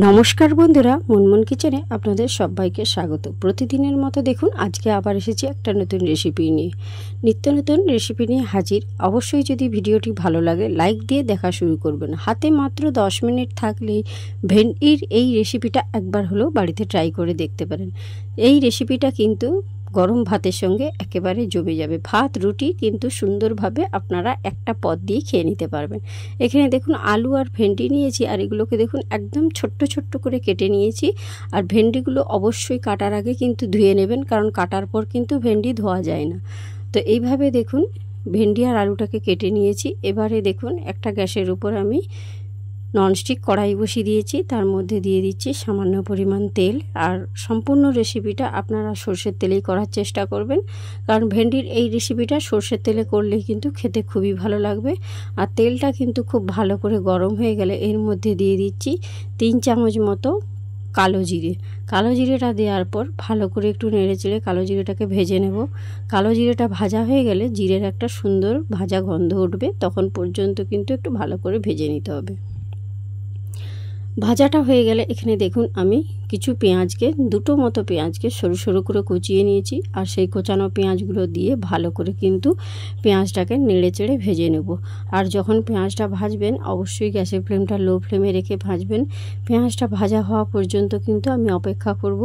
নমস্কার বন্ধুরা, মুনমুন কিচেনে আপনাদের সবাইকে স্বাগত। প্রতিদিনের মতো দেখুন আজকে আবার এসেছি একটা নতুন রেসিপি নিয়ে। নিত্য নতুন রেসিপি নিয়ে হাজির। অবশ্যই যদি ভিডিওটি ভালো লাগে লাইক দিয়ে দেখা শুরু করবেন। হাতে মাত্র 10 মিনিট থাকলেই ভেন্ডির এই রেসিপিটা একবার হলেও বাড়িতে ট্রাই করে দেখতে পারেন। এই রেসিপিটা কিন্তু গরম ভাতের সঙ্গে একেবারে জমে যাবে। ভাত রুটি কিন্তু সুন্দরভাবে আপনারা একটা পদ দিয়ে খেয়ে নিতে পারবেন। এখানে দেখুন আলু আর ভেন্ডি নিয়েছি, আর এগুলোকে দেখুন একদম ছোট্ট ছোট্ট করে কেটে নিয়েছি। আর ভেন্ডিগুলো অবশ্যই কাটার আগে কিন্তু ধুয়ে নেবেন, কারণ কাটার পর কিন্তু ভেন্ডি ধোয়া যায় না। তো এইভাবে দেখুন ভেন্ডি আর আলুটাকে কেটে নিয়েছি। এবারে দেখুন একটা গ্যাসের উপর আমি ননস্টিক কড়াই বসিয়ে দিয়েছি, তার মধ্যে দিয়ে দিচ্ছি সামান্য পরিমাণ তেল। আর সম্পূর্ণ রেসিপিটা আপনারা সর্ষের তেলেই করার চেষ্টা করবেন, কারণ ভেন্ডির এই রেসিপিটা সর্ষের তেলে করলেই কিন্তু খেতে খুবই ভালো লাগবে। আর তেলটা কিন্তু খুব ভালো করে গরম হয়ে গেলে এর মধ্যে দিয়ে দিচ্ছি 3 চামচ মতো কালো জিরে। কালো জিরেটা দেওয়ার পর ভালো করে একটু নেড়ে চেড়ে কালো জিরেটাকে ভেজে নেব। কালো জিরেটা ভাজা হয়ে গেলে জিরের একটা সুন্দর ভাজা গন্ধ উঠবে, তখন পর্যন্ত কিন্তু একটু ভালো করে ভেজে নিতে হবে। ভাজাটা হয়ে গেলে এখানে দেখুন আমি কিছু পেঁয়াজকে, দুটো মতো পেঁয়াজকে সরু সরু করে কুচিয়ে নিয়েছি। আর সেই কোচানো পেঁয়াজগুলো দিয়ে ভালো করে কিন্তু পেঁয়াজটাকে নেড়ে চেড়ে ভেজে নেব। আর যখন পেঁয়াজটা ভাজবেন অবশ্যই গ্যাসের ফ্লেমটা লো ফ্লেমে রেখে ভাজবেন। পেঁয়াজটা ভাজা হওয়া পর্যন্ত কিন্তু আমি অপেক্ষা করব।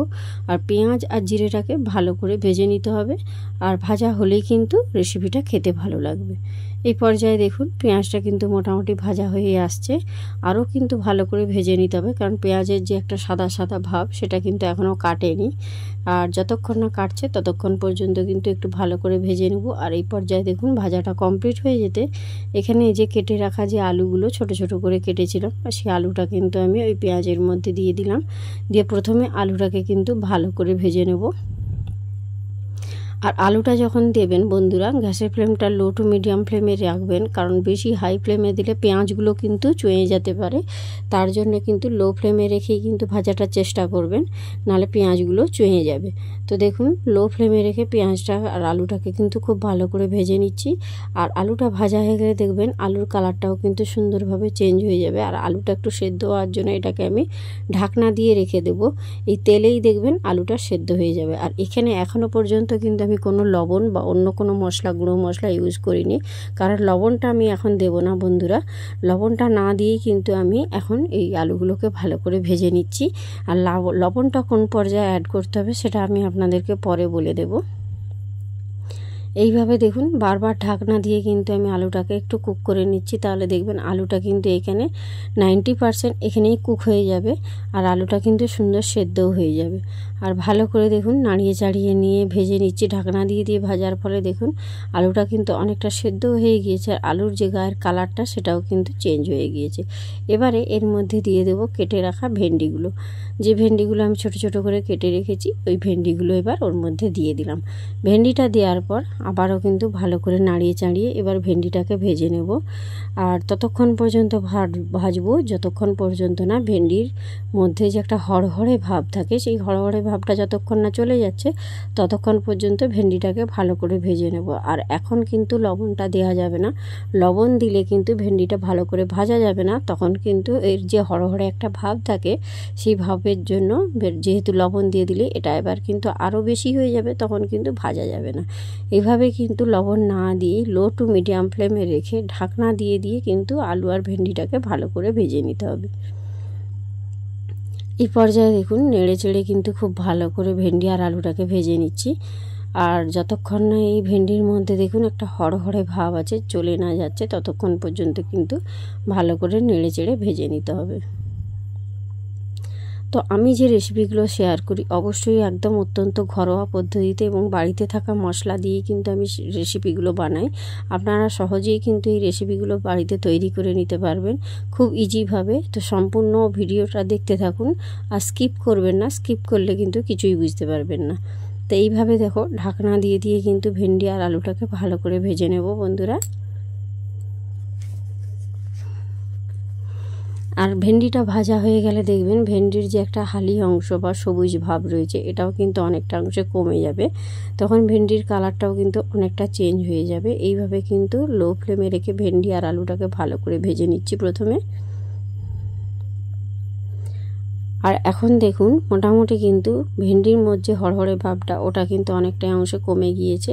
আর পেঁয়াজ আর জিরেটাকে ভালো করে ভেজে নিতে হবে, আর ভাজা হলেই কিন্তু রেসিপিটা খেতে ভালো লাগবে। এই পর্যায়ে দেখুন পেঁয়াজটা কিন্তু মোটামুটি ভাজা হয়ে আসছে। আরও কিন্তু ভালো করে ভেজে নিতে হবে, কারণ পেঁয়াজের যে একটা সাদা সাদা ভাব সেটা কিন্তু এখনও কাটেনি। আর যতক্ষণ না কাটছে ততক্ষণ পর্যন্ত কিন্তু একটু ভালো করে ভেজে নেব। আর এই পর্যায়ে দেখুন ভাজাটা কমপ্লিট হয়ে যেতে এখানে এই যে কেটে রাখা যে আলুগুলো ছোট ছোট করে কেটেছিলাম, সেই আলুটা কিন্তু আমি ওই পেঁয়াজের মধ্যে দিয়ে দিলাম। দিয়ে প্রথমে আলুটাকে কিন্তু ভালো করে ভেজে নেব। আর আলুটা যখন দেবেন বন্ধুরা গ্যাসের ফ্লেমটা লো টু মিডিয়াম ফ্লেমে রাখবেন, কারণ বেশি হাই ফ্লেমে দিলে পেঁয়াজগুলো কিন্তু চুঁয়ে যেতে পারে। তার জন্য কিন্তু লো ফ্লেমে রেখেই কিন্তু ভাজাটার চেষ্টা করবেন, নাহলে পেঁয়াজগুলো চুঁয়ে যাবে। তো দেখুন লো ফ্লেমে রেখে পেঁয়াজটা আর আলুটাকে কিন্তু খুব ভালো করে ভেজে নিচ্ছি। আর আলুটা ভাজা হয়ে গেলে দেখবেন আলুর কালারটাও কিন্তু সুন্দরভাবে চেঞ্জ হয়ে যাবে। আর আলুটা একটু সেদ্ধ হওয়ার জন্য এটাকে আমি ঢাকনা দিয়ে রেখে দেবো। এই তেলেই দেখবেন আলুটা সেদ্ধ হয়ে যাবে। আর এখানে এখনও পর্যন্ত কিন্তু আমি কোনো লবণ বা অন্য কোনো মশলা, গুঁড়ো মশলা ইউজ করিনি, কারণ লবণটা আমি এখন দেব না বন্ধুরা। লবণটা না দিয়েই কিন্তু আমি এখন এই আলুগুলোকে ভালো করে ভেজে নিচ্ছি। আর লবণটা কোন পর্যায়ে অ্যাড করতে হবে সেটা আমি আপনাদেরকে পরে বলে দেব। এইভাবে দেখুন বারবার ঢাকনা দিয়ে কিন্তু আমি আলুটাকে একটু কুক করে নিচ্ছি, তাহলে দেখবেন আলুটা কিন্তু এখানে 90% এখানেই কুক হয়ে যাবে। আর আলুটা কিন্তু সুন্দর সেদ্ধও হয়ে যাবে। আর ভালো করে দেখুন নাড়িয়ে চাড়িয়ে নিয়ে ভেজে নিচ্ছি। ঢাকনা দিয়ে দিয়ে ভাজার ফলে দেখুন আলুটা কিন্তু অনেকটা সেদ্ধ হয়ে গিয়েছে। আর আলুর যে গায়ের কালারটা সেটাও কিন্তু চেঞ্জ হয়ে গিয়েছে। এবারে এর মধ্যে দিয়ে দেব কেটে রাখা ভেন্ডিগুলো। যে ভেন্ডিগুলো আমি ছোট ছোট করে কেটে রেখেছি ওই ভেন্ডিগুলো এবার ওর মধ্যে দিয়ে দিলাম। ভেন্ডিটা দেওয়ার পর আবারও কিন্তু ভালো করে নাড়িয়ে চাড়িয়ে এবার ভেন্ডিটাকে ভেজে নেব। আর ততক্ষণ পর্যন্ত ভাজবো যতক্ষণ পর্যন্ত না ভেন্ডির মধ্যে যে একটা হড়হড়ে ভাব থাকে, সেই হড়হড়ে ভাবটা যতক্ষণ না চলে যাচ্ছে ততক্ষণ পর্যন্ত ভেন্ডিটাকে ভালো করে ভেজে নেব। আর এখন কিন্তু লবণটা দেওয়া যাবে না। লবণ দিলে কিন্তু ভেন্ডিটা ভালো করে ভাজা যাবে না, তখন কিন্তু এর যে হড়হড়ে একটা ভাব থাকে সেই ভাবের জন্য যেহেতু লবণ দিয়ে দিলে এটা এবার কিন্তু আরও বেশি হয়ে যাবে, তখন কিন্তু ভাজা যাবে না। এভাবে কিন্তু লবণ না দিয়ে লো টু মিডিয়াম ফ্লেমে রেখে ঢাকনা দিয়ে দিয়ে কিন্তু আলু আর ভেন্ডিটাকে ভালো করে ভেজে নিতে হবে। এই পর্যায়ে দেখুন নেড়ে চেড়ে কিন্তু খুব ভালো করে ভেন্ডি আর আলুটাকে ভেজে নিচ্ছি। আর যতক্ষণ না এই ভেন্ডির মধ্যে দেখুন একটা হড়হড়ে ভাব আছে চলে না যাচ্ছে ততক্ষণ পর্যন্ত কিন্তু ভালো করে নেড়ে চেড়ে ভেজে নিতে হবে। তো আমি যে রেসিপিগুলো শেয়ার করি অবশ্যই একদম অত্যন্ত ঘরোয়া পদ্ধতিতে এবং বাড়িতে থাকা মশলা দিয়ে কিন্তু আমি রেসিপিগুলো বানাই। আপনারা সহজেই কিন্তু এই রেসিপিগুলো বাড়িতে তৈরি করে নিতে পারবেন খুব ইজিভাবে। তো সম্পূর্ণ ভিডিওটা দেখতে থাকুন আর স্কিপ করবেন না, স্কিপ করলে কিন্তু কিছুই বুঝতে পারবেন না। তো এইভাবে দেখো ঢাকনা দিয়ে দিয়ে কিন্তু ভেন্ডি আর আলুটাকে ভালো করে ভেজে নেব বন্ধুরা। আর ভেন্ডিটা ভাজা হয়ে গেলে দেখবেন ভেন্ডির যে একটা হালি অংশ বা সবুজ ভাব রয়েছে এটাও কিন্তু অনেকটা অংশে কমে যাবে, তখন ভেন্ডির কালারটাও কিন্তু অনেকটা চেঞ্জ হয়ে যাবে। এইভাবে কিন্তু লো ফ্লেমে রেখে ভেন্ডি আর আলুটাকে ভালো করে ভেজে নিচ্ছি প্রথমে। আর এখন দেখুন মোটামুটি কিন্তু ভেন্ডির মধ্যে হড়হড়ে ভাবটা ওটা কিন্তু অনেকটাই অংশে কমে গিয়েছে।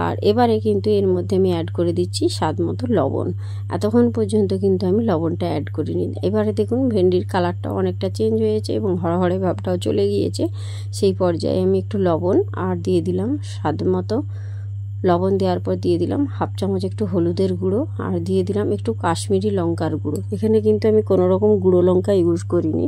আর এবারে কিন্তু এর মধ্যে আমি অ্যাড করে দিচ্ছি স্বাদ মতো লবণ। এতক্ষণ পর্যন্ত কিন্তু আমি লবণটা অ্যাড করিনি। এবারে দেখুন ভেন্ডির কালারটা অনেকটা চেঞ্জ হয়েছে এবং হড়হড়ে ভাবটাও চলে গিয়েছে। সেই পর্যায়ে আমি একটু লবণ আর দিয়ে দিলাম স্বাদ মতো। লবণ দেওয়ার পর দিয়ে দিলাম হাফ চামচ একটু হলুদের গুঁড়ো আর দিয়ে দিলাম একটু কাশ্মীরি লঙ্কার গুঁড়ো। এখানে কিন্তু আমি কোনো রকম গুঁড়ো লঙ্কা ইউজ করিনি।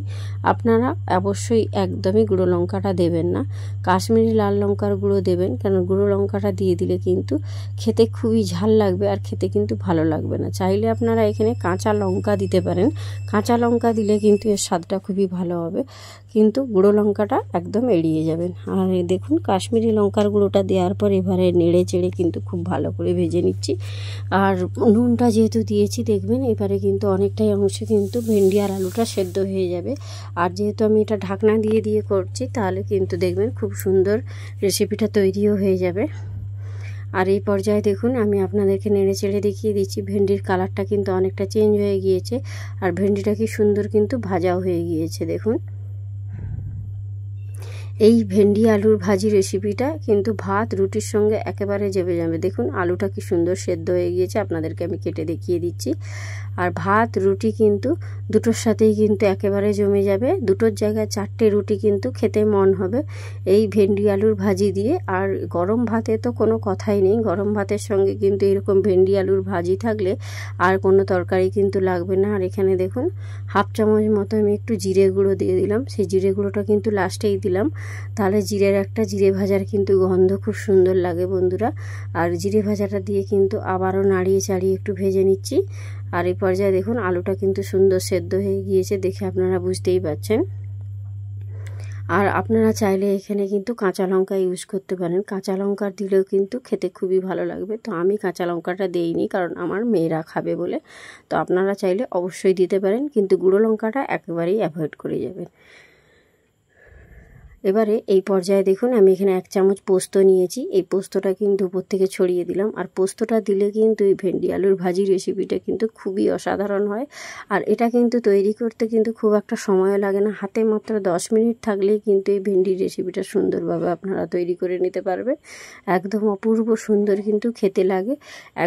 আপনারা অবশ্যই একদমই গুঁড়ো লঙ্কাটা দেবেন না, কাশ্মীরি লাল লঙ্কার গুঁড়ো দেবেন, কারণ গুঁড়ো লঙ্কাটা দিয়ে দিলে কিন্তু খেতে খুবই ঝাল লাগবে আর খেতে কিন্তু ভালো লাগবে না। চাইলে আপনারা এখানে কাঁচা লঙ্কা দিতে পারেন, কাঁচা লঙ্কা দিলে কিন্তু এর স্বাদটা খুবই ভালো হবে, কিন্তু গুঁড়ো লঙ্কাটা একদম এড়িয়ে যাবেন। আর দেখুন কাশ্মীরি লঙ্কার গুঁড়োটা দেওয়ার পর এবারে নেড়ে চেড়ে কিন্তু খুব ভালো করে ভেজে নিচ্ছি। আর নুনটা যেহেতু দিয়েছি দেখবেন এবারে কিন্তু অনেকটাই অংশে কিন্তু ভেন্ডি আর আলুটা সেদ্ধ হয়ে যাবে। আর যেহেতু আমি এটা ঢাকনা দিয়ে দিয়ে করছি তাহলে কিন্তু দেখবেন খুব সুন্দর রেসিপিটা তৈরিও হয়ে যাবে। আর এই পর্যায়ে দেখুন আমি আপনাদেরকে নেড়ে চেড়ে দেখিয়ে দিচ্ছি ভেন্ডির কালারটা কিন্তু অনেকটা চেঞ্জ হয়ে গিয়েছে আর ভেন্ডিটা কি সুন্দর কিন্তু ভাজাও হয়ে গিয়েছে। দেখুন এই ভেন্ডি আলুর ভাজি রেসিপিটা কিন্তু ভাত রুটির সঙ্গে একেবারে জমে যাবে। দেখুন আলুটা কি সুন্দর সেদ্ধ হয়ে গিয়েছে, আপনাদেরকে আমি কেটে দেখিয়ে দিচ্ছি। আর ভাত রুটি কিন্তু দুটোর সাথেই কিন্তু একেবারে জমে যাবে। দুটোর জায়গায় 4টে রুটি কিন্তু খেতে মন হবে এই ভেন্ডি আলুর ভাজি দিয়ে। আর গরম ভাতে তো কোনো কথাই নেই, গরম ভাতের সঙ্গে কিন্তু এরকম ভেন্ডি আলুর ভাজি থাকলে আর কোনো তরকারি কিন্তু লাগবে না। আর এখানে দেখুন হাফ চামচ মতো আমি একটু জিরে গুঁড়ো দিয়ে দিলাম, সেই জিরে গুঁড়োটা কিন্তু লাস্টেই দিলাম, তাহলে জিরে ভাজার কিন্তু গন্ধ খুব সুন্দর লাগে বন্ধুরা। আর জিরে ভাজাটা দিয়ে কিন্তু আবারও নাড়িয়ে চাড়িয়ে একটু ভেজে নিচ্ছি। আর এই পর্যায়ে দেখুন আলুটা কিন্তু সুন্দর সেদ্ধ হয়ে গিয়েছে, দেখে আপনারা বুঝতেই পারছেন। আর আপনারা চাইলে এখানে কিন্তু কাঁচা লঙ্কা ইউজ করতে পারেন, কাঁচা লঙ্কা দিলেও কিন্তু খেতে খুবই ভালো লাগবে। তো আমি কাঁচা লঙ্কাটা দেইনি কারণ আমার মেয়েরা খাবে বলে, তো আপনারা চাইলে অবশ্যই দিতে পারেন, কিন্তু গুঁড়ো লঙ্কাটা একেবারেই অ্যাভয়েড করে যাবেন। এবারে এই পর্যায়ে দেখুন আমি এখানে 1 চামচ পোস্ত নিয়েছি, এই পোস্তটা কিন্তু উপর থেকে ছড়িয়ে দিলাম। আর পোস্তটা দিলে কিন্তু এই ভেন্ডি আলুর ভাজি রেসিপিটা কিন্তু খুবই অসাধারণ হয়। আর এটা কিন্তু তৈরি করতে কিন্তু খুব একটা সময়ও লাগে না, হাতে মাত্র 10 মিনিট থাকলেই কিন্তু এই ভেন্ডির রেসিপিটা সুন্দরভাবে আপনারা তৈরি করে নিতে পারবেন। একদম অপূর্ব সুন্দর কিন্তু খেতে লাগে।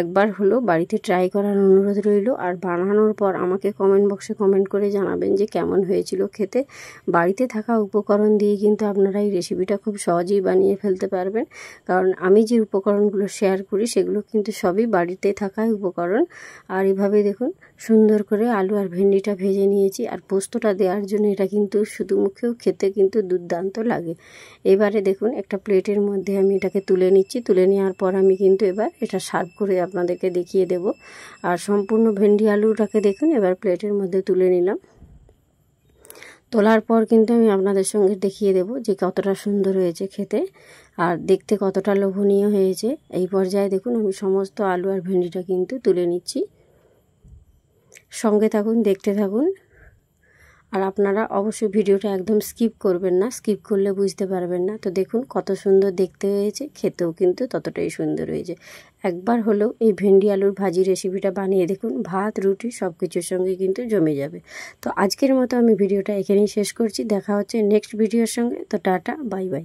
একবার হলো বাড়িতে ট্রাই করার অনুরোধ রইল। আর বানানোর পর আমাকে কমেন্ট বক্সে কমেন্ট করে জানাবেন যে কেমন হয়েছিল খেতে। বাড়িতে থাকা উপকরণ দিয়ে কিন্তু আপনারা এই রেসিপিটা খুব সহজেই বানিয়ে ফেলতে পারবেন, কারণ আমি যে উপকরণগুলো শেয়ার করি সেগুলো কিন্তু সবই বাড়িতে থাকা উপকরণ। আর এভাবে দেখুন সুন্দর করে আলু আর ভেন্ডিটা ভেজে নিয়েছি। আর পোস্তটা দেওয়ার জন্য এটা কিন্তু শুধু মুখেও খেতে কিন্তু দুর্দান্ত লাগে। এবারে দেখুন একটা প্লেটের মধ্যে আমি এটাকে তুলে নিচ্ছি, তুলে নেওয়ার পর আমি কিন্তু এবার এটা সার্ভ করে আপনাদেরকে দেখিয়ে দেব। আর সম্পূর্ণ ভেন্ডি আলুটাকে দেখুন এবার প্লেটের মধ্যে তুলে নিলাম। তোলার পর কিন্তু আমি আপনাদের সঙ্গে দেখিয়ে দেব যে কতটা সুন্দর হয়েছে খেতে আর দেখতে কতটা লোভনীয় হয়েছে। এই পর্যায়ে দেখুন আমি সমস্ত আলু আর ভেন্ডিটা কিন্তু তুলে নিচ্ছি। সঙ্গে থাকুন, দেখতে থাকুন। আর আপনারা অবশ্যই ভিডিওটা একদম স্কিপ করবেন না, স্কিপ করলে বুঝতে পারবেন না। তো দেখুন কত সুন্দর দেখতে হয়েছে, খেতেও কিন্তু ততটাই সুন্দর হয়েছে। একবার হলেও এই ভেন্ডি আলুর ভাজি রেসিপিটা বানিয়ে দেখুন, ভাত রুটি সব কিছুর সঙ্গে কিন্তু জমে যাবে। তো আজকের মতো আমি ভিডিওটা এখানেই শেষ করছি, দেখা হচ্ছে নেক্সট ভিডিওর সঙ্গে। তো টাটা, বাই বাই।